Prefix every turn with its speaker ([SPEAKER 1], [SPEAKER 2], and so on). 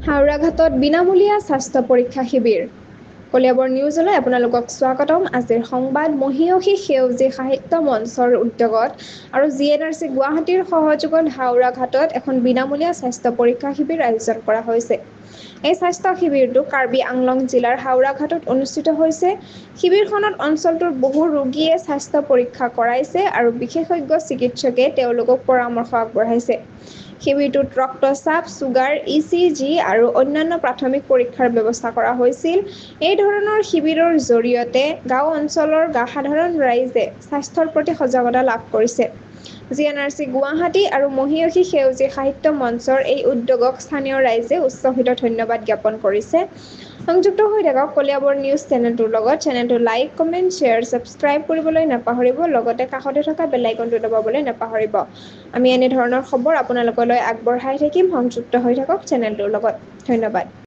[SPEAKER 1] হাওৰাঘাটত বিনামূলীয়া স্বাস্থ্য পৰীক্ষা শিবিৰ। কলিয়াবৰ নিউজলৈ আপোনালোকক স্বাগতম। আজিৰ সংবাদ মহীয়সী সেউজী সাহিত্য মঞ্চৰ উদ্যোগত আৰু GNRC গুৱাহাটীৰ সহযোগত হাওৰাঘাটত এখন বিনামূলীয়া স্বাস্থ্য পৰীক্ষা শিবিৰ আয়োজন কৰা হৈছে। এই স্বাস্থ্য শিবিৰটো কাৰ্বি আংলং জিলাৰ হাওৰাঘাটত অনুষ্ঠিত হৈছে। শিবিৰখনত অঞ্চলটোৰ বহু ৰোগীয়ে স্বাস্থ্য পৰীক্ষা কৰাইছে আৰু বিশেষজ্ঞ চিকিৎসকে তেওঁলোকক পৰামৰ্শ আগবঢ়াইছে। শিবিৰটোত ৰক্তচাপ, ছুগাৰ, ECG আৰু অন্যান্য প্ৰাথমিক পৰীক্ষাৰ ব্যৱস্থা কৰা হৈছিল। এই ধৰণৰ শিবিৰৰ জৰিয়তে গাঁও অঞ্চলৰ সাধাৰণ ৰাইজে স্বাস্থ্যৰ প্ৰতি সজাগতা লাভ কৰিছে। GNRC গুৱাহাটী আৰু মহীয়সী সেউজী সাহিত্য মঞ্চৰ এই উদ্যোগক স্থানীয় ৰাইজে উচ্ছ্বসিত ধন্যবাদ জ্ঞাপন কৰিছে। সংযুক্ত হৈ থাকক কলিয়াবৰ নিউজ চেনেলটোৰ লগত। চেনেলটো লাইক, কমেণ্ট, শ্বেয়াৰ, ছাবস্ক্ৰাইব কৰিবলৈ নাপাহৰিব। লগতে কাষতে থকা বেল আইকনটো দবাবলৈ নাপাহৰিব। আমি এনে ধৰণৰ খবৰ আপোনালোকলৈ আগবঢ়াই থাকিম। সংযুক্ত হৈ থাকক চেনেলটোৰ লগত। ধন্যবাদ।